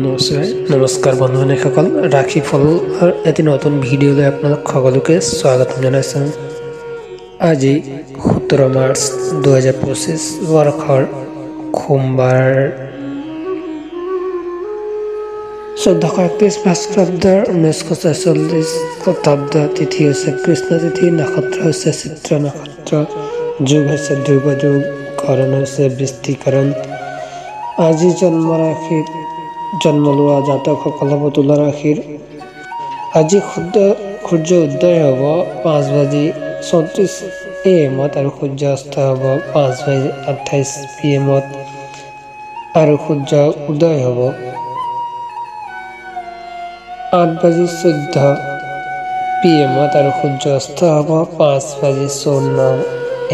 নমস্কাৰ বন্ধুসকল, ৰাশি ফলৰ এটি নতুন ভিডিঅ'লৈ আপোনালোক সকলোকে স্বাগতম জনাইছোঁ। আজি 17 মাৰ্চ 2025 বৰ্ষৰ সোমবাৰ 1431 ভাস্কৰাব্দৰ 1946 শতাব্দ। তিথি হৈছে কৃষ্ণ তিথি, নক্ষত্ৰ হৈছে চিত্ৰ নক্ষত্ৰ, যোগ হৈছে ধ্ৰুৱ যোগ, কৰণ হৈছে বৃষ্টিকৰণ। আজি জন্ম ৰাশিত জন্ম লোৱা জাতকসকল হ'ব তুলা ৰাশিৰ। আজি সূৰ্য উদয় হ'ব 5:34 AM আৰু সূৰ্য অস্ত হ'ব 5:28 PM আৰু সূৰ্য উদয় হ'ব 8:14 PM আৰু সূৰ্য অস্ত হ'ব 5:54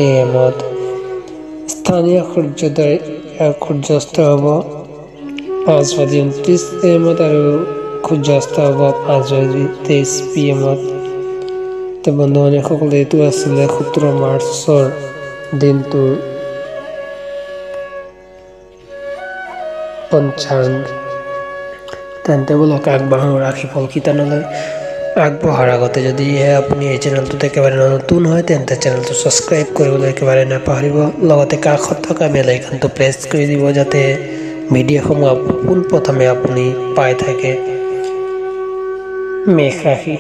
AM। স্থানীয় সূৰ্যাস্ত হ'ব 5:29 AM আৰু সূৰ্যাস্ত হ'ব 5:23 PM। বন্ধুসকল, এইটো আছিলে 17 মাৰ্চৰ দিনটোৰ পঞ্চাংগ। তেন্তে বলক আগবাঢ়ো ৰাশিফল কিতানলৈ। আগবঢ়াৰ আগতে যদিহে আপুনি এই চেনেলটোত একেবাৰে নতুন হয় তেন্তে চেনেলটো ছাবস্ক্ৰাইব কৰিবলৈ একেবাৰে নাপাহৰিব। লগতে কাষত থকা বেল আইকনটো প্ৰেছ কৰি দিব যাতে ভিডিঅ'সমূহ পোনপ্ৰথমে আপুনি পাই থাকে। মেষ ৰাশি।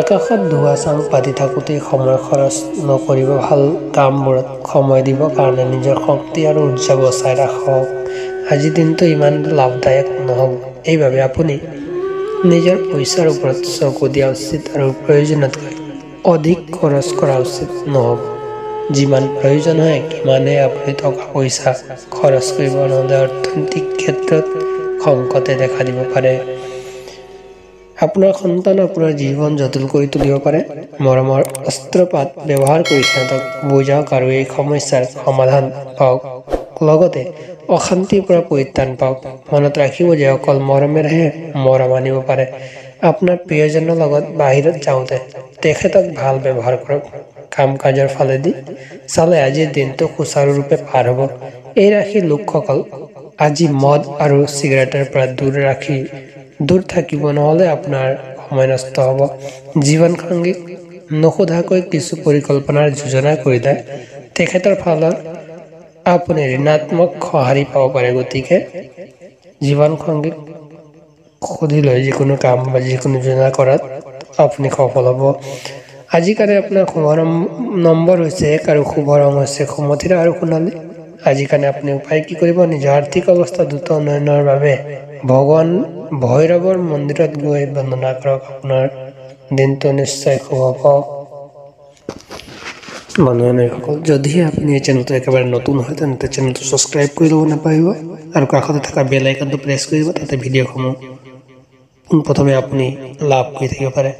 আকাশত ধোঁৱা চাং পাতি থাকোঁতেই সময় খৰচ নকৰিব। ভাল কামবোৰত সময় দিব কাৰণে নিজৰ শক্তি আৰু উৰ্জা বচাই ৰাখক। আজিৰ দিনটো ইমান লাভদায়ক নহ'ব, এইবাবে আপুনি নিজৰ পইচাৰ ওপৰত চকু দিয়া উচিত আৰু প্ৰয়োজনতকৈ অধিক খৰচ কৰা উচিত নহ'ব। যিমান প্ৰয়োজন হয় সিমানহে আপুনি টকা পইচা খৰচ কৰিব, নহ'লে অৰ্থনৈতিক ক্ষেত্ৰত সংকটে দেখা দিব পাৰে। আপোনাৰ সন্তান আপোনাৰ জীৱন জটিল কৰি তুলিব পাৰে। মৰমৰ অস্ত্ৰপাত ব্যৱহাৰ কৰি সিহঁতক বুজাওক আৰু এই সমস্যাৰ সমাধান পাওক। লগতে অশান্তিৰ পৰা পৰিত্ৰাণ পাওক। মনত ৰাখিব যে অকল মৰমেৰেহে মৰম আনিব পাৰে। আপোনাৰ প্ৰিয়জনৰ লগত বাহিৰত যাওঁতে তেখেতক ভাল ব্যৱহাৰ কৰক। কাম কাজৰ ফালেদি চালে আজিৰ দিনটো সুচাৰুৰূপে পাৰ হ'ব। এই ৰাশিৰ লোকসকল আজি মদ আৰু চিগাৰেটৰ পৰা দূৰ থাকিব, নহ'লে আপোনাৰ সময় নষ্ট হ'ব। জীৱনসংগীক নোসোধাকৈ কিছু পৰিকল্পনাৰ যোজনা কৰিলে তেখেতৰ ফালৰ আপুনি ঋণাত্মক সঁহাৰি পাব পাৰে। গতিকে জীৱনসংগীক সুধি লৈ যিকোনো কাম বা যিকোনো যোজনা কৰাত আপুনি সফল হ'ব। আজিৰ কাৰণে আপোনাৰ শুভ নম্বৰ হৈছে 1 আৰু শুভ ৰং হৈছে সুমথিৰা আৰু সোণালী। আজিৰ কাৰণে আপুনি উপায় কি কৰিব? নিজৰ আৰ্থিক অৱস্থা দ্ৰুত উন্নয়নৰ বাবে ভগৱান ভৈৰৱৰ মন্দিৰত গৈ বন্দনা কৰক। আপোনাৰ দিনটো নিশ্চয় শুভ হ'ব। বন্ধুসকল, যদিহে আপুনি এই চেনেলটো একেবাৰে নতুন হয় তেন্তে চেনেলটো ছাবস্ক্ৰাইব কৰি ল'ব নাপাহৰিব আৰু কাষতে থকা বেল আইকনটো প্ৰেছ কৰি দিব, তাতে ভিডিঅ'সমূহ পোনপ্ৰথমে আপুনি লাভ কৰি থাকিব পাৰে।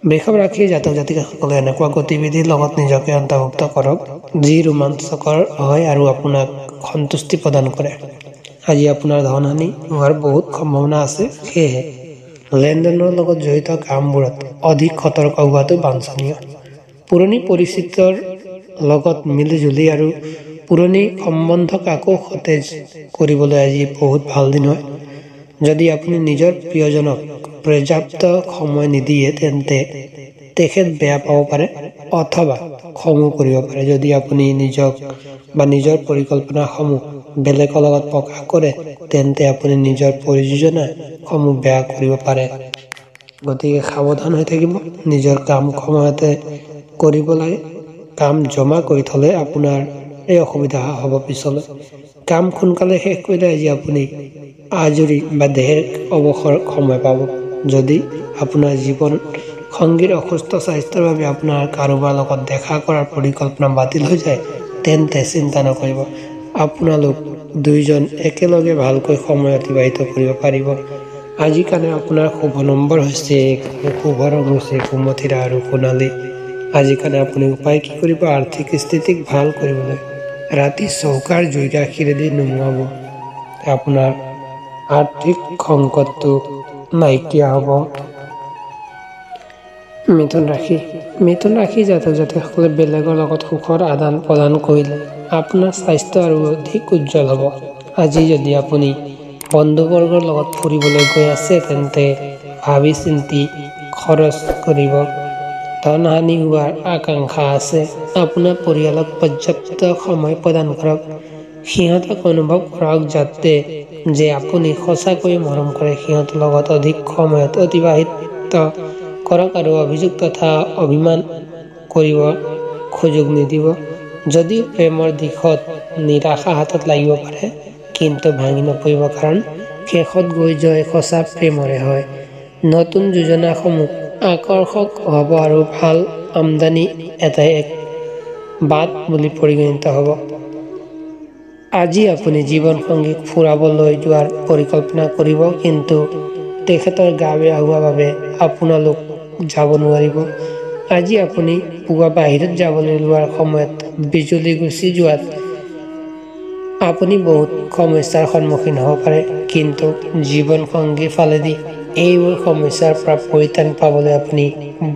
বৃষভ ৰাশিৰ জাতক জাতিকাসকলে এনেকুৱা গতিবিধিৰ লগত নিজকে অন্তৰ্ভুক্ত কৰক যি ৰোমাঞ্চকৰ হয় আৰু আপোনাক সন্তুষ্টি প্ৰদান কৰে। আজি আপোনাৰ ধন হানি হোৱাৰ বহুত সম্ভাৱনা আছে, সেয়েহে লেনদেনৰ লগত জড়িত কামবোৰত অধিক সতৰ্ক হোৱাটো বাঞ্ছনীয়। পুৰণি পৰিচিতৰ লগত মিলিজুলি আৰু পুৰণি সম্বন্ধক আকৌ সতেজ কৰিবলৈ আজি বহুত ভাল দিন হয়। যদি আপুনি নিজৰ প্ৰিয়জনক পৰ্যাপ্ত সময় নিদিয়ে তেন্তে তেখেত বেয়া পাব পাৰে অথবা খঙো কৰিব পাৰে। যদি আপুনি নিজক বা নিজৰ পৰিকল্পনাসমূহ বেলেগৰ লগত প্ৰকাশ কৰে তেন্তে আপুনি নিজৰ পৰিযোজনাসমূহ বেয়া কৰিব পাৰে। গতিকে সাৱধান হৈ থাকিব। নিজৰ কাম সময়তে কৰিব লাগে। কাম জমা কৰি থ'লে আপোনাৰ এই অসুবিধা হ'ব পিছলৈ। কাম সোনকালে শেষ কৰিলে আজি আপুনি আজৰি বা দেহ অৱসৰ সময় পাব। যদি আপোনাৰ জীৱন সংগীৰ অসুস্থ স্বাস্থ্যৰ বাবে আপোনাৰ কাৰোবাৰ লগত দেখা কৰাৰ পৰিকল্পনা বাতিল হৈ যায় তেন্তে চিন্তা নকৰিব। আপোনালোক দুয়োজন একেলগে ভালকৈ সময় অতিবাহিত কৰিব পাৰিব। আজিৰ কাৰণে আপোনাৰ শুভ নম্বৰ হৈছে 1 আৰু শুভ ৰং হৈছে সুমথিৰা আৰু সোণালী। আজিৰ কাৰণে আপুনি উপায় কি কৰিব? আৰ্থিক স্থিতিক ভাল কৰিবলৈ ৰাতি চৌকাৰ জুই গাখীৰেদি নুমুৱাব। আপোনাৰ আৰ্থিক সংকটটো নাইকিয়া হ'ব। মিথুন ৰাশি জাতক জাতিসকলে বেলেগৰ লগত সুখৰ আদান প্ৰদান কৰিলে আপোনাৰ স্বাস্থ্য আৰু অধিক উজ্জ্বল হ'ব। আজি যদি আপুনি বন্ধুবৰ্গৰ লগত ফুৰিবলৈ গৈ আছে তেন্তে ভাবি চিন্তি খৰচ কৰিব। ধনহানি হোৱাৰ আকাংক্ষা আছে। আপোনাৰ পৰিয়ালক পৰ্যাপ্ত সময় প্ৰদান কৰক। সিহঁতক অনুভৱ কৰক যে আপুনি সঁচাকৈয়ে মৰম কৰে। সিহঁতৰ লগত অধিক সময়ত অতিবাহিত কৰক আৰু অভিযোগ তথা অভিমান কৰিব সুযোগ নিদিব। যদিও প্ৰেমৰ দিশত নিৰাশা হাতত লাগিব পাৰে, কিন্তু ভাঙি নপৰিব, কাৰণ শেষত গৈ জয় সঁচা প্ৰেমৰে হয়। নতুন যোজনাসমূহ আকৰ্ষক হ'ব আৰু ভাল আমদানি এটাই এক বাট বুলি পৰিগণিত হ'ব। আজি আপুনি জীৱনসংগীক ফুৰাবলৈ যোৱাৰ পৰিকল্পনা কৰিব, কিন্তু তেখেতৰ গা বেয়া হোৱাৰ বাবে আপোনালোক যাব নোৱাৰিব। আজি আপুনি পুৱা বাহিৰত যাবলৈ লোৱাৰ সময়ত বিজুলী গুচি যোৱাত আপুনি বহুত সমস্যাৰ সন্মুখীন হ'ব পাৰে, কিন্তু জীৱনসংগীৰ ফালেদি এইবোৰ সমস্যাৰ পৰা পৰিত্ৰাণ পাবলৈ আপুনি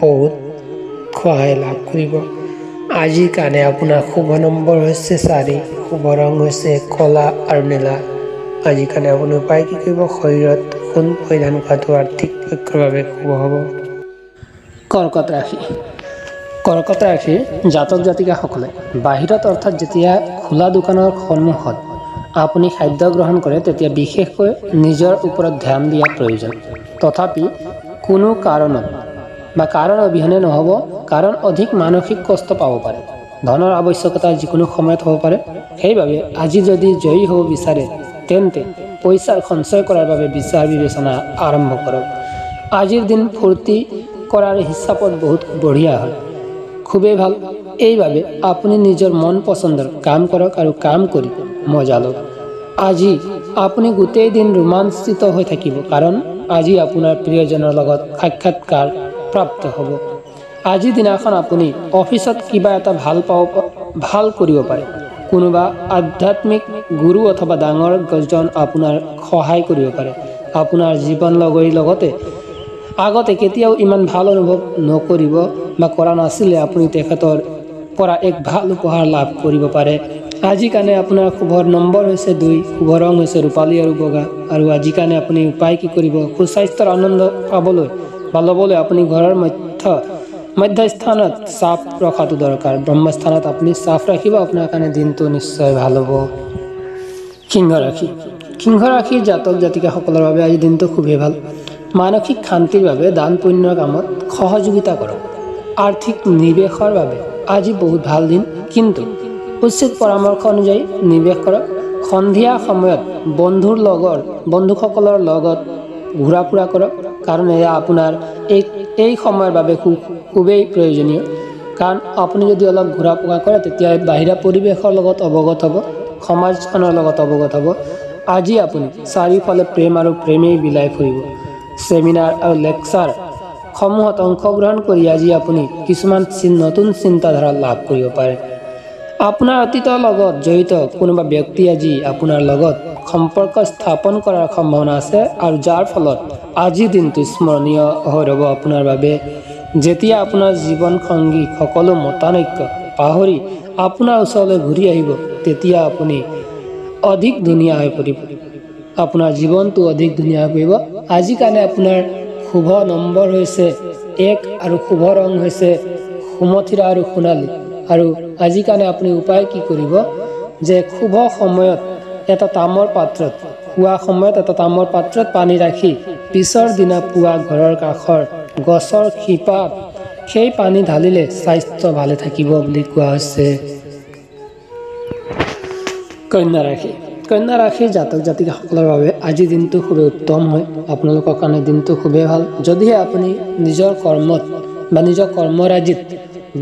বহুত সহায় লাভ কৰিব। আজিৰ কাৰণে আপোনাৰ শুভ নম্বৰ হৈছে 4, শুভ ৰং হৈছে ক'লা আৰু নীলা। আজিৰ কাৰণে আপুনি উপায় কি কৰিব? শৰীৰত সোণ পৰিধান কৰাটো আৰ্থিক পক্ষৰ বাবে শুভ হ'ব। কৰ্কট ৰাশি। কৰ্কট ৰাশিৰ জাতক জাতিকাসকলে বাহিৰত, অৰ্থাৎ যেতিয়া খোলা দোকানৰ সন্মুখত আপুনি খাদ্য গ্ৰহণ কৰে তেতিয়া বিশেষকৈ নিজৰ ওপৰত ধ্যান দিয়া প্ৰয়োজন। তথাপি কোনো কাৰণত বা কাৰণ অবিহনে নহ'ব, কাৰণ অধিক মানসিক কষ্ট পাব পাৰে। ধনৰ আৱশ্যকতা যিকোনো সময়ত হ'ব পাৰে। সেইবাবে আজি যদি জয়ী হ'ব বিচাৰে তেন্তে পইচাৰ সঞ্চয় কৰাৰ বাবে বিচাৰ বিবেচনা আৰম্ভ কৰক। আজিৰ দিন ফূৰ্তি কৰাৰ হিচাপত বহুত বঢ়িয়া হয়, খুবেই ভাল। এইবাবে আপুনি নিজৰ মন পচন্দৰ কাম কৰক আৰু কাম কৰি মজা লওক। আজি আপুনি গোটেই দিন ৰোমাঞ্চিত হৈ থাকিব, কাৰণ আজি আপোনাৰ প্ৰিয়জনৰ লগত সাক্ষাৎকাৰ প্ৰাপ্ত হ'ব। আজিৰ দিনাখন আপুনি অফিচত কিবা এটা ভাল কৰিব পাৰে। কোনোবা আধ্যাত্মিক গুৰু অথবা ডাঙৰ জন আপোনাৰ সহায় কৰিব পাৰে। আপোনাৰ জীৱন লগৰীৰ লগতে আগতে কেতিয়াও ইমান ভাল অনুভৱ নকৰিব বা কৰা নাছিলে, আপুনি তেখেতৰ পৰা এক ভাল উপহাৰ লাভ কৰিব পাৰে। আজিৰ কাৰণে আপোনাৰ শুভ নম্বৰ হৈছে 2, শুভ ৰং হৈছে ৰূপালী আৰু বগা। আৰু আজিৰ কাৰণে আপুনি উপায় কি কৰিব? সুস্বাস্থ্যৰ আনন্দ পাবলৈ বা ল'বলৈ আপুনি ঘৰৰ মধ্যস্থানত চাফ ৰখাটো দৰকাৰ। ব্ৰহ্মস্থানত আপুনি চাফ ৰাখিব, আপোনাৰ কাৰণে দিনটো নিশ্চয় ভাল হ'ব। সিংহ ৰাশি। সিংহ ৰাশিৰ জাতক জাতিকাসকলৰ বাবে আজি দিনটো খুবেই ভাল। মানসিক শান্তিৰ বাবে দান পুণ্যৰ কামত সহযোগিতা কৰক। আৰ্থিক নিৱেশৰ বাবে আজি বহুত ভাল দিন, কিন্তু উচিত পৰামৰ্শ অনুযায়ী নিৱেশ কৰক। সন্ধিয়া সময়ত বন্ধুসকলৰ লগত ঘূৰা ফুৰা কৰক, কাৰণ এয়া আপোনাৰ এই সময়ৰ বাবে খুবেই প্ৰয়োজনীয়। কাৰণ আপুনি যদি অলপ ঘূৰা ফুৰা কৰে তেতিয়া বাহিৰা পৰিৱেশৰ লগত অৱগত হ'ব, সমাজখনৰ লগত অৱগত হ'ব। আজি আপুনি চাৰিওফালে প্ৰেম আৰু প্ৰেমেই বিলাই ফুৰিব। ছেমিনাৰ আৰু লেকচাৰ সমূহত অংশগ্ৰহণ কৰি আজি আপুনি কিছুমান নতুন চিন্তাধাৰা লাভ কৰিব পাৰে। আপোনাৰ অতীতৰ লগত জড়িত কোনোবা ব্যক্তি আজি আপোনাৰ লগত সম্পৰ্ক স্থাপন কৰাৰ সম্ভাৱনা আছে, আৰু যাৰ ফলত আজিৰ দিনটো স্মৰণীয় হৈ ৰ'ব আপোনাৰ বাবে। যেতিয়া আপোনাৰ জীৱন সংগী সকলো মতানৈক্য পাহৰি আপোনাৰ ওচৰলৈ ঘূৰি আহিব, তেতিয়া আপুনি অধিক ধুনীয়া হৈ পৰিব। আপোনাৰ জীৱনটো অধিক ধুনীয়া হৈ পৰিব। আজিৰ কাৰণে আপোনাৰ শুভ নম্বৰ হৈছে 1 আৰু শুভ ৰং হৈছে সুমথিৰা আৰু সোণালী। আৰু আজিৰ কাৰণে আপুনি উপায় কি কৰিব? যে শুভ সময়ত এটা তামৰ পাত্ৰত পানী ৰাখি পিছৰ দিনা পুৱা ঘৰৰ কাষৰ গছৰ শিপাত সেই পানী ঢালিলে স্বাস্থ্য ভালে থাকিব বুলি কোৱা হৈছে। কন্যা ৰাশি। কন্যা ৰাশিৰ জাতক জাতিকাসকলৰ বাবে আজিৰ দিনটো খুবেই উত্তম হয়। আপোনালোকৰ কাৰণে দিনটো খুবেই ভাল। যদিহে আপুনি নিজৰ কৰ্মত বা নিজৰ কৰ্মৰাজিত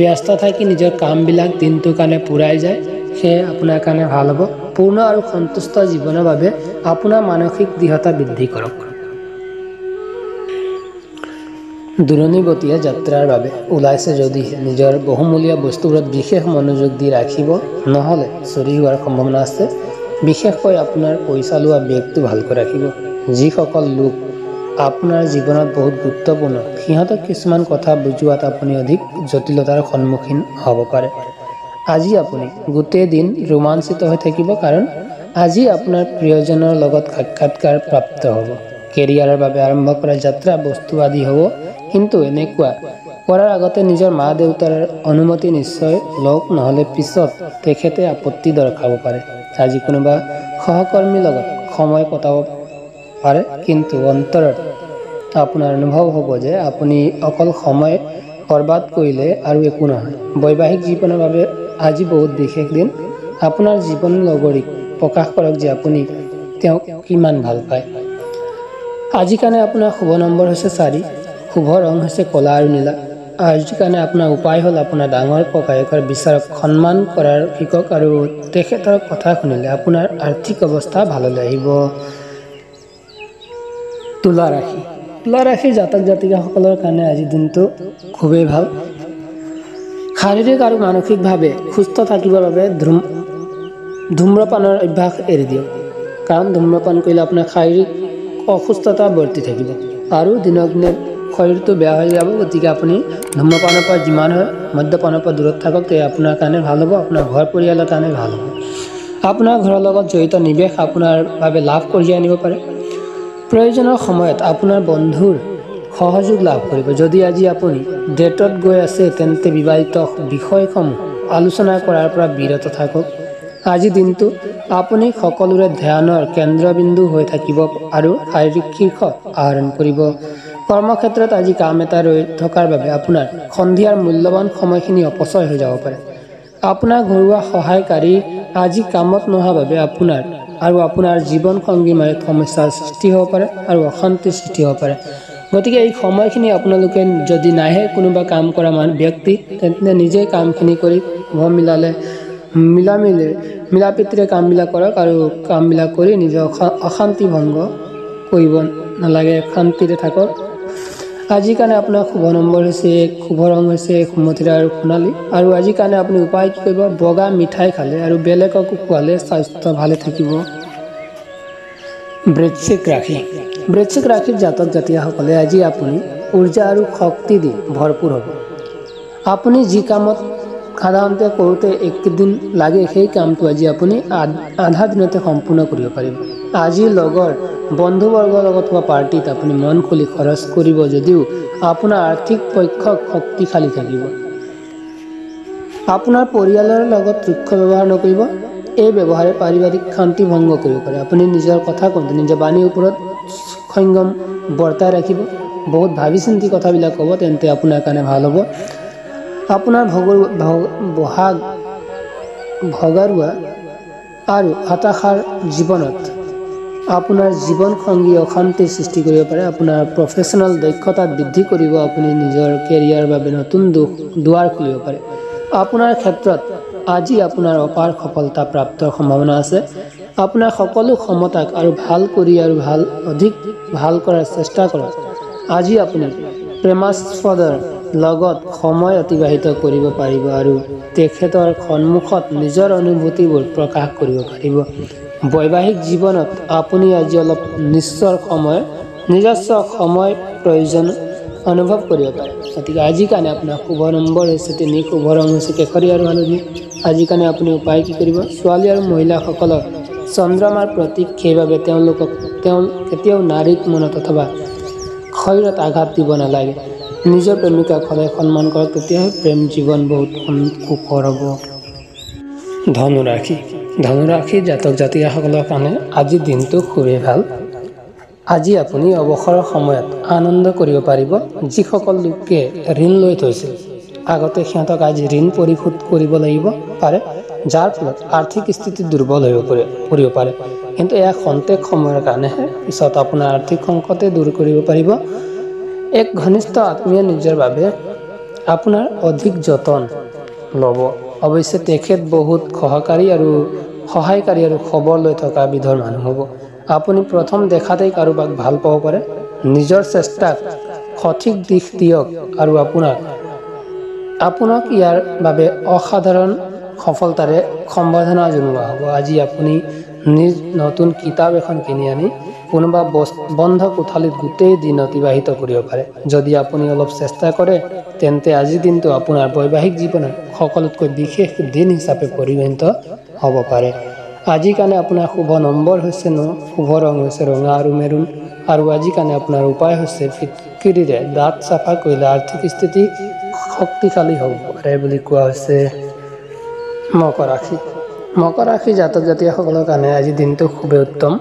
ব্যস্ত থাকি নিজৰ কামবিলাক দিনটোৰ কাৰণে পুৰাই যায়, সেয়ে আপোনাৰ কাৰণে ভাল হ'ব। পূৰ্ণ আৰু সন্তুষ্ট জীৱনৰ বাবে আপোনাৰ মানসিক দৃঢ়তা বৃদ্ধি কৰক। দূৰণিবতীয়া যাত্ৰাৰ বাবে ওলাইছে যদিহে নিজৰ বহুমূলীয়া বস্তুবোৰত বিশেষ মনোযোগ দি ৰাখিব, নহ'লে চুৰি হোৱাৰ সম্ভাৱনা আছে। বিশেষকৈ আপোনাৰ পইচা লোৱা বেগটো ভালকৈ ৰাখিব। যিসকল লোক আপোনাৰ জীৱনত বহুত গুৰুত্বপূৰ্ণ, সিহঁতক কিছুমান কথা বুজোৱাত আপুনি অধিক জটিলতাৰ সন্মুখীন হ'ব পাৰে। আজি আপুনি গোটেই দিন ৰোমাঞ্চিত হৈ থাকিব, কাৰণ আজি আপোনাৰ প্ৰিয়জনৰ লগত সাক্ষাৎকাৰ প্ৰাপ্ত হ'ব। কেৰিয়াৰৰ বাবে আৰম্ভ কৰা যাত্ৰা বস্তু আদি হ'ব, কিন্তু এনেকুৱা কৰাৰ আগতে নিজৰ মা দেউতাৰ অনুমতি নিশ্চয় লওক, নহ'লে পিছত তেখেতে আপত্তি দৰ্শাব পাৰে। আজি কোনোবা সহকৰ্মীৰ লগত সময় কটাব পাৰে, কিন্তু অন্তৰত আপোনাৰ অনুভৱ হ'ব যে আপুনি অকল সময় বৰবাদ কৰিলে আৰু একো নহয়। বৈবাহিক জীৱনৰ বাবে আজি বহুত বিশেষ দিন। আপোনাৰ জীৱন লগৰীক প্ৰকাশ কৰক যে আপুনি তেওঁক কিমান ভাল পায়। আজিৰ কাৰণে আপোনাৰ শুভ নম্বৰ হৈছে 4, শুভ ৰং হৈছে ক'লা আৰু নীলা। আজিৰ কাৰণে আপোনাৰ উপায় হ'ল আপোনাৰ ডাঙৰ ককায়েকৰ বিচাৰক সন্মান কৰাৰ শিকক আৰু তেখেতৰ কথা শুনিলে আপোনাৰ আৰ্থিক অৱস্থা ভাললৈ আহিব। তুলা ৰাশি। তুলা ৰাশিৰ জাতক জাতিকাসকলৰ কাৰণে আজিৰ দিনটো খুবেই ভাল। শাৰীৰিক আৰু মানসিকভাৱে সুস্থ থাকিবৰ বাবে ধূম্ৰপানৰ অভ্যাস এৰি দিয়ক, কাৰণ ধূম্ৰপান কৰিলে আপোনাৰ শাৰীৰিক অসুস্থতা বৰ্তি থাকিব আৰু দিনক দিনে শৰীৰটো বেয়া হৈ যাব। গতিকে আপুনি ধূম্ৰপানৰ পৰা যিমান হয় মদ্যপানৰ পৰা দূৰত থাকক, তেয়া আপোনাৰ কাৰণে ভাল হ'ব, আপোনাৰ ঘৰ পৰিয়ালৰ কাৰণে ভাল হ'ব। আপোনাৰ ঘৰৰ লগত জড়িত নিৱেশ আপোনাৰ বাবে লাভ কঢ়িয়াই আনিব পাৰে। প্ৰয়োজনৰ সময়ত আপোনাৰ বন্ধুৰ সহযোগ লাভ কৰিব। যদি আজি আপুনি ডেটত গৈ আছে, তেন্তে বিবাদিত বিষয়সমূহ আলোচনা কৰাৰ পৰা বিৰত থাকক। আজিৰ দিনটো আপুনি সকলোৰে ধ্যানৰ কেন্দ্ৰবিন্দু হৈ থাকিব আৰু শাৰীৰিক শীৰ্ষ আহৰণ কৰিব। কৰ্মক্ষেত্ৰত আজি কাম এটা ৰৈ থকাৰ বাবে আপোনাৰ সন্ধিয়াৰ মূল্যৱান সময়খিনি অপচয় হৈ যাব পাৰে। আপোনাৰ ঘৰুৱা সহায়কাৰী আজি কামত নোহোৱাৰ বাবে আপোনাৰ জীৱন সংগীৰ মাজত সমস্যাৰ সৃষ্টি হ'ব পাৰে আৰু অশান্তিৰ সৃষ্টি হ'ব পাৰে। গতিকে এই সময়খিনি আপোনালোকে যদি নাহে কোনোবা কাম কৰা ব্যক্তি, তেন্তে নিজেই কামখিনি কৰি মিলাপ্ৰীতিৰে কামবিলাক কৰক আৰু কামবিলাক কৰি নিজৰ অশান্তি ভংগ কৰিব নালাগে, শান্তিৰে থাকক। আজিৰ কাৰণে আপোনাৰ শুভ নম্বৰ হৈছে 1, শুভ ৰং হৈছে সুমথিৰা আৰু সোণালী। আৰু আজিৰ কাৰণে আপুনি উপায় কি কৰিব, বগা মিঠাই খালে আৰু বেলেগকো খোৱালে স্বাস্থ্য ভালে থাকিব। বৃশ্চিক ৰাশি। বৃশ্চিক ৰাশিৰ জাতক জাতিকাসকলে আজি আপুনি ঊৰ্জা আৰু শক্তি দি ভৰপূৰ হ'ব। আপুনি যি কামত সাধাৰণতে কৰোঁতে একদিন লাগে, সেই কামটো আজি আপুনি আধা দিনতে সম্পূৰ্ণ কৰিব পাৰিব। আজি লগৰ বন্ধুবৰ্গৰ লগত হোৱা পাৰ্টিত আপুনি মন খুলি খৰচ কৰিব যদিও আপোনাৰ আৰ্থিক পক্ষ শক্তিশালী থাকিব। আপোনাৰ পৰিয়ালৰ লগত ৰুক্ষ ব্যৱহাৰ নকৰিব। এই ব্যৱহাৰে পাৰিবাৰিক শান্তি ভংগ কৰিব পাৰে। আপুনি নিজৰ কথা কওঁতে নিজৰ বাণীৰ ওপৰত সংযম বৰ্তাই ৰাখিব। বহুত ভাবি চিন্তি কথাবিলাক ক'ব, তেন্তে আপোনাৰ কাৰণে ভাল হ'ব। আপোনাৰ ভগাৰুৱা আৰু হতাশাৰ জীৱনত আপোনাৰ জীৱন সংগী অশান্তিৰ সৃষ্টি কৰিব পাৰে। আপোনাৰ প্ৰফেশ্যনেল দক্ষতা বৃদ্ধি কৰিব। আপুনি নিজৰ কেৰিয়াৰৰ বাবে নতুন দুৱাৰ খুলিব পাৰে। আপোনাৰ ক্ষেত্ৰত আজি আপোনাৰ অপাৰ সফলতা প্ৰাপ্তৰ সম্ভাৱনা আছে। আপোনাৰ সকলো ক্ষমতাক আৰু অধিক ভাল কৰাৰ চেষ্টা কৰক। আজি আপুনি প্ৰেমাস্পদৰ লগত সময় অতিবাহিত কৰিব পাৰিব আৰু তেখেতৰ সন্মুখত নিজৰ অনুভূতিবোৰ প্ৰকাশ কৰিব পাৰিব। বৈবাহিক জীৱনত আপুনি আজি অলপ নিজস্ব সময় প্ৰয়োজন অনুভৱ কৰিব পাৰে। গতিকে আজিৰ কাৰণে আপোনাৰ শুভ নম্বৰ হৈছে 3, শুভ ৰং হৈছে কেশৰী আৰু হালধি। আজিৰ কাৰণে আপুনি উপায় কি কৰিব, ছোৱালী আৰু মহিলাসকলৰ চন্দ্ৰমাৰ প্ৰতীক, সেইবাবে তেওঁ কেতিয়াও নাৰীক মনত অথবা শৰীৰত আঘাত দিব নালাগে। নিজৰ প্ৰেমিকাক সদায় সন্মান কৰক, তেতিয়াহে প্ৰেম জীৱন বহুত সুখৰ হ'ব। ধনুৰাশি। ধনুৰাশিৰ জাতক জাতিকাসকলৰ কাৰণে আজিৰ দিনটো খুবেই ভাল। আজি আপুনি অৱসৰৰ সময়ত আনন্দ কৰিব পাৰিব। যিসকল লোকে ঋণ লৈ থৈছিল, আগতে সিহঁতক আজি ঋণ পৰিশোধ কৰিব লাগিব পাৰে, যাৰ ফলত আৰ্থিক স্থিতি দুৰ্বল হৈ পৰিব পাৰে। কিন্তু এয়া খন্তেক সময়ৰ কাৰণেহে, পিছত আপোনাৰ আৰ্থিক সংকটে দূৰ কৰিব পাৰিব। এক ঘনিষ্ঠ আত্মীয় নিজৰ বাবে আপোনাৰ অধিক যতন ল'ব। অৱশ্যে তেখেত বহুত সহায়কাৰী আৰু খবৰ লৈ থকা বিধৰ মানুহ হ'ব। আপুনি প্ৰথম দেখাতেই কাৰোবাক ভাল পাব পাৰে। নিজৰ চেষ্টাক সঠিক দিশ দিয়ক আৰু আপোনাক ইয়াৰ বাবে অসাধাৰণ সফলতাৰে সম্বৰ্ধনা জনোৱা হ'ব। আজি আপুনি নতুন কিতাপ এখন কিনি আনি কোনোবা বন্ধ কোঠালিত গোটেই দিন অতিবাহিত কৰিব পাৰে। যদি আপুনি অলপ চেষ্টা কৰে, তেন্তে আজিৰ দিনটো আপোনাৰ বৈবাহিক জীৱনৰ সকলোতকৈ বিশেষ দিন হিচাপে পৰিগণিত হ'ব পাৰে। আজিৰ কাৰণে আপোনাৰ শুভ নম্বৰ হৈছে শুভ ৰং হৈছে ৰঙা আৰু মেৰুন। আৰু আজিৰ কাৰণে আপোনাৰ উপায় হৈছে ফিটকিৰিৰে দাঁত চাফা কৰিলে আৰ্থিক স্থিতি শক্তিশালী হ'ব পাৰে বুলি কোৱা হৈছে। মকৰ ৰাশি। মকৰ ৰাশি জাতক জাতিকাসকলৰ কাৰণে আজিৰ দিনটো খুবেই উত্তম।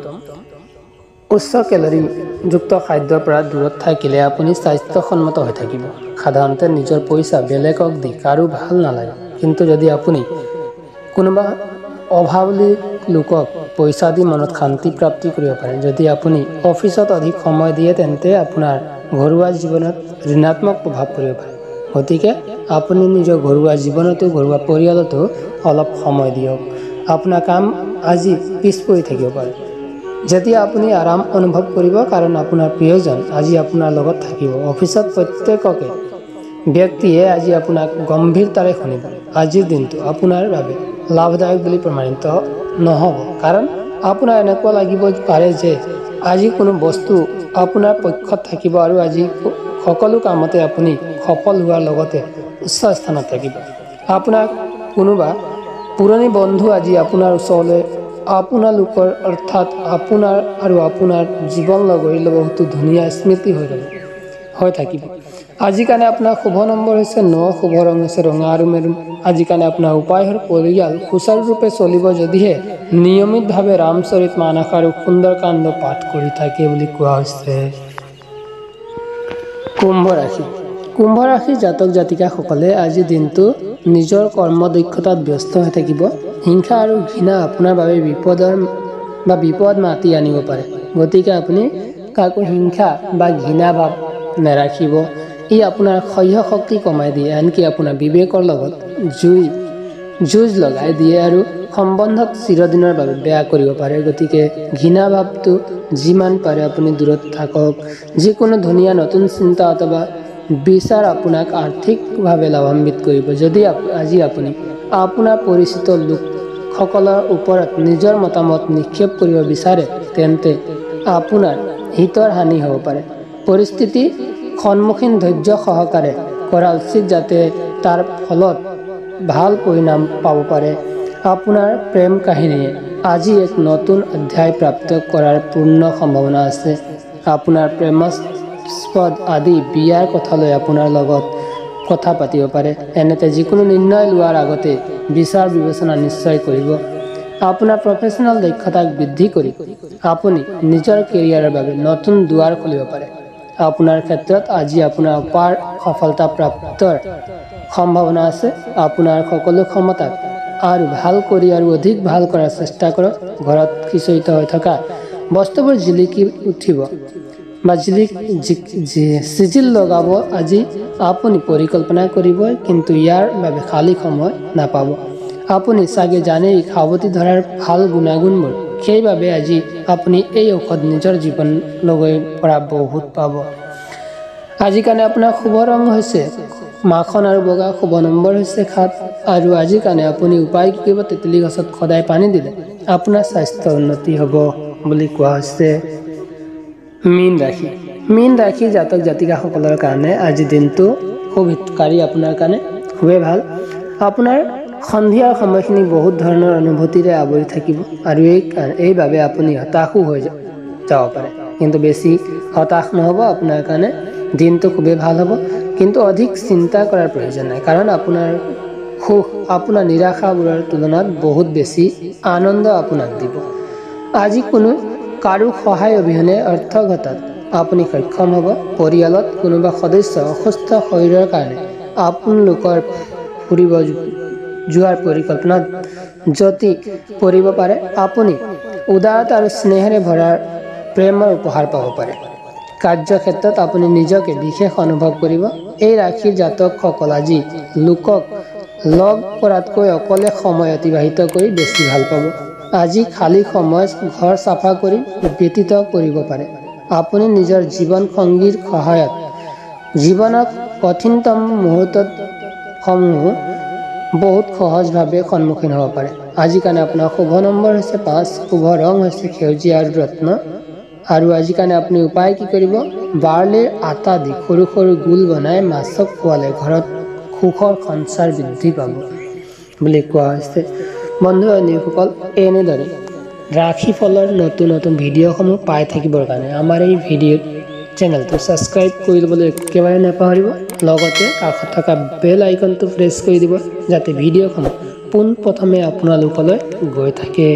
উচ্চ কেলৰিযুক্ত খাদ্যৰ পৰা দূৰত থাকিলে আপুনি স্বাস্থ্যসন্মত হৈ থাকিব। সাধাৰণতে নিজৰ পইচা বেলেগক দি কাৰো ভাল নালাগে, কিন্তু যদি আপুনি কোনোবা অভাৱী লোকক পইচা দি মনত শান্তি প্ৰাপ্তি কৰিব পাৰে। যদি আপুনি অফিচত অধিক সময় দিয়ে তেন্তে আপোনাৰ ঘৰুৱা জীৱনত ঋণাত্মক প্ৰভাৱ পৰিব পাৰে। গতিকে আপুনি নিজৰ ঘৰুৱা জীৱনতো ঘৰুৱা পৰিয়ালতো অলপ সময় দিয়ক। আপোনাৰ কাম আজি পিছ পৰি থাকিব পাৰে। যেতিয়া আপুনি আৰাম অনুভৱ কৰিব কাৰণ আপোনাৰ প্ৰিয়জন আজি আপোনাৰ লগত থাকিব। অফিচত প্ৰত্যেককে ব্যক্তিয়ে আজি আপোনাক গম্ভীৰতাৰে শুনিব। আজিৰ দিনটো আপোনাৰ বাবে লাভদায়ক বুলি প্ৰমাণিত নহ'ব, কাৰণ আপোনাৰ এনেকুৱা লাগিব পাৰে যে আজি কোনো বস্তু আপোনাৰ পক্ষত থাকিব আৰু আজি সকলো কামতে আপুনি সফল হোৱাৰ লগতে উচ্চ স্থানত থাকিব। আপোনাৰ কোনোবা পুৰণি বন্ধু আজি আপোনাৰ ওচৰলৈ আপোনালোকৰ অৰ্থাৎ আপোনাৰ আৰু আপোনাৰ জীৱন লগৰীৰ বহুতো ধুনীয়া স্মৃতি হৈ থাকিব। আজিৰ কাৰণে আপোনাৰ শুভ নম্বৰ হৈছে 9, শুভ ৰং হৈছে ৰঙা আৰু মেৰুন। আজিৰ কাৰণে আপোনাৰ উপায় হ'ল পৰিয়াল সুচাৰুৰূপে চলিব যদিহে নিয়মিতভাৱে ৰামচৰিত মানস আৰু সুন্দৰকাণ্ড পাঠ কৰি থাকে বুলি কোৱা হৈছে। কুম্ভ ৰাশি। কুম্ভ ৰাশিৰ জাতক জাতিকাসকলে আজিৰ দিনটো নিজৰ কৰ্মদক্ষতাত ব্যস্ত হৈ থাকিব। হিংসা আৰু ঘৃণা আপোনাৰ বাবে বিপদ মাতি আনিব পাৰে। গতিকে আপুনি কাকো হিংসা বা ঘৃণা ভাৱ নাৰাখিব। ই আপোনাৰ সহ্য শক্তি কমাই দিয়ে, আনকি আপোনাৰ বিবেকৰ লগত যুঁজ লগাই দিয়ে আৰু সম্বন্ধক চিৰদিনৰ বাবে বেয়া কৰিব পাৰে। গতিকে ঘৃণা ভাৱটো যিমান পাৰে আপুনি দূৰত থাকক। যিকোনো ধুনীয়া নতুন চিন্তা অথবা বিচাৰ আপোনাক আৰ্থিকভাৱে লাভান্বিত কৰিব। যদি আজি আপুনি আপোনাৰ পৰিচিত লোকসকলৰ ওপৰত নিজৰ মতামত নিক্ষেপ কৰিব বিচাৰে তেন্তে আপোনাৰ হিতৰ হানি হ'ব পাৰে। পৰিস্থিতি সন্মুখীন ধৈৰ্য সহকাৰে কৰা উচিত যাতে তাৰ ফলত ভাল পৰিণাম পাব পাৰে। আপোনাৰ প্ৰেম কাহিনীয়ে আজি এক নতুন অধ্যায় প্ৰাপ্ত কৰাৰ পূৰ্ণ সম্ভাৱনা আছে। আপোনাৰ প্ৰেমাস্পদ আদি বিয়াৰ কথালৈ আপোনাৰ লগত কথা পাতিব পাৰে। এনেতে যিকোনো নিৰ্ণয় লোৱাৰ আগতে বিচাৰ বিবেচনা নিশ্চয় কৰিব। আপোনাৰ প্ৰফেচনেল দক্ষতাক বৃদ্ধি কৰি আপুনি নিজৰ কেৰিয়াৰৰ বাবে নতুন দুৱাৰ খুলিব পাৰে। আপোনাৰ ক্ষেত্ৰত আজি আপোনাৰ অপাৰ সফলতা প্ৰাপ্তৰ সম্ভাৱনা আছে। আপোনাৰ সকলো ক্ষমতাক আৰু ভাল কৰি আৰু অধিক ভাল কৰাৰ চেষ্টা কৰক। ঘৰত সিঁচৰিত হৈ থকা বস্তুবোৰ জিলিকি উঠিব বা চিজিল লগাব আজি আপুনি পৰিকল্পনা কৰিব, কিন্তু ইয়াৰ বাবে খালী সময় নাপাব। আপুনি চাগে জানেই সাৱটি ধৰাৰ ভাল গুণাগুণবোৰ, সেইবাবে আজি আপুনি এই ঔষধ নিজৰ জীৱন লগৈ পৰা বহুত পাব। আজিৰ কাৰণে আপোনাৰ শুভ ৰং হৈছে মাখন আৰু বগা, শুভ নম্বৰ হৈছে 7। আৰু আজিৰ কাৰণে আপুনি উপায় কি কৰিব, তেঁতেলী গছত সদায় পানী দিলে আপোনাৰ স্বাস্থ্যৰ উন্নতি হ'ব বুলি কোৱা হৈছে। মীন ৰাশি। মীন ৰাশিৰ জাতক জাতিকাসকলৰ কাৰণে আজিৰ দিনটো খুব হিতকাৰী, আপোনাৰ কাৰণে খুবেই ভাল। আপোনাৰ সন্ধিয়াৰ সময়খিনি বহুত ধৰণৰ অনুভূতিৰে আৱৰি থাকিব আৰু এইবাবে আপুনি হতাশো হৈ যাব পাৰে, কিন্তু বেছি হতাশ নহ'ব। আপোনাৰ কাৰণে দিনটো খুবেই ভাল হ'ব, কিন্তু অধিক চিন্তা কৰাৰ প্ৰয়োজন নাই, কাৰণ আপোনাৰ সুখ আপোনাৰ নিৰাশাবোৰৰ তুলনাত বহুত বেছি আনন্দ আপোনাক দিব। আজি কোনো কাৰো সহায় অবিহনে অৰ্থ ঘটাত আপুনি সক্ষম হ'ব। পৰিয়ালত কোনোবা সদস্য অসুস্থ শৰীৰৰ কাৰণে আপোনালোকৰ ফুৰিব যোৱাৰ পৰিকল্পনাত যতি পৰিব পাৰে। আপুনি উদাৰতা আৰু স্নেহেৰে ভৰা প্ৰেমৰ উপহাৰ পাব পাৰে। কাৰ্যক্ষেত্ৰত আপুনি নিজকে বিশেষ অনুভৱ কৰিব। এই ৰাশিৰ জাতকসকল আজি লোকক লগ কৰাতকৈ অকলে সময় অতিবাহিত কৰি বেছি ভাল পাব। আজি খালী সময় ঘৰ চাফা কৰি ব্যতীত কৰিব পাৰে। আপুনি নিজৰ জীৱন সংগীৰ সহায়ত জীৱনৰ কঠিনতম মুহূৰ্তসমূহ বহুত সহজভাৱে সন্মুখীন হ'ব পাৰে। আজিৰ কাৰণে আপোনাৰ শুভ নম্বৰ হৈছে 5, শুভ ৰং হৈছে সেউজীয়া আৰু ৰত্ন। আৰু আজিৰ কাৰণে আপুনি উপায় কি কৰিব, বাৰ্লিৰ আটা দি সৰু সৰু গোল বনাই মাছক খোৱালে ঘৰত সুখৰ সঞ্চাৰ বৃদ্ধি পাব বুলি কোৱা হৈছে। বন্ধু বান্ধৱীসকল এনেদৰে ৰাশি ফলৰ নতুন নতুন ভিডিঅ'সমূহ পাই থাকিবৰ কাৰণে আমাৰ এই ভিডিঅ'ত চেনেলটো ছাবস্ক্ৰাইব কৰি ল'বলৈ একেবাৰে নাপাহৰিব লগতে কাষত থকা বেল আইকনটো প্ৰেছ কৰি দিব যাতে ভিডিঅ'সমূহ পোনপ্ৰথমে আপোনালোকলৈ গৈ থাকে